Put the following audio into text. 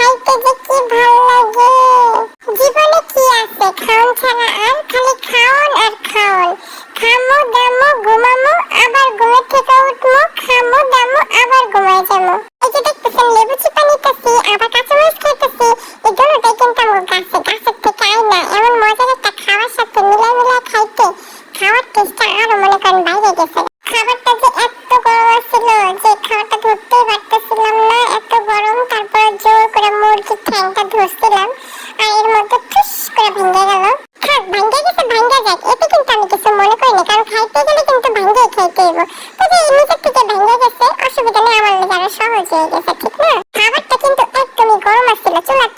খাইতে যে কি ভাল লাগে। জীবনে কি আছে খাওন ছাড়া, আর খালি খাওন আর খাওন। খামো দামো ঘুমামো, আবার ঘুমের থেকে উঠমো, খামো দামো আবার ঘুমাই যাবো। এই যে দেখতেছেন লেবু চিপা নিতেছি, আবার কাঁচামরিচ খাইতেছি। এই দুটোটাই কিন্তু আমার গাছের থেকে আই না। এমন মজার একটা খাওয়ার সাথে মিলাই খাইতে খাওয়ার টেস্টটা আরো মনে করেন বাইরে গেছে। খাবারটা যে এত গরম ছিল যে খাবারটা ধরতেই পারতেছিলাম না, এত গরম। তারপর জোর করে মুরগির ঠ্যাংটা ধরছিলাম, আর এর মধ্যে ঠুস করে ভেঙে গেল। থাক, ভেঙে গেছে ভেঙে যাক, এতে কিন্তু আমি কিছু মনে করিনি, কারণ খাইতে গেলে কিন্তু ভেঙেই খাইতে হইব। তবে নিজের থেকে ভেঙে গেছে, অসুবিধা নেই, আমার যারা সহজ হয়ে গেছে, ঠিক না? খাবারটা কিন্তু একদমই গরম আসছিল, চুলার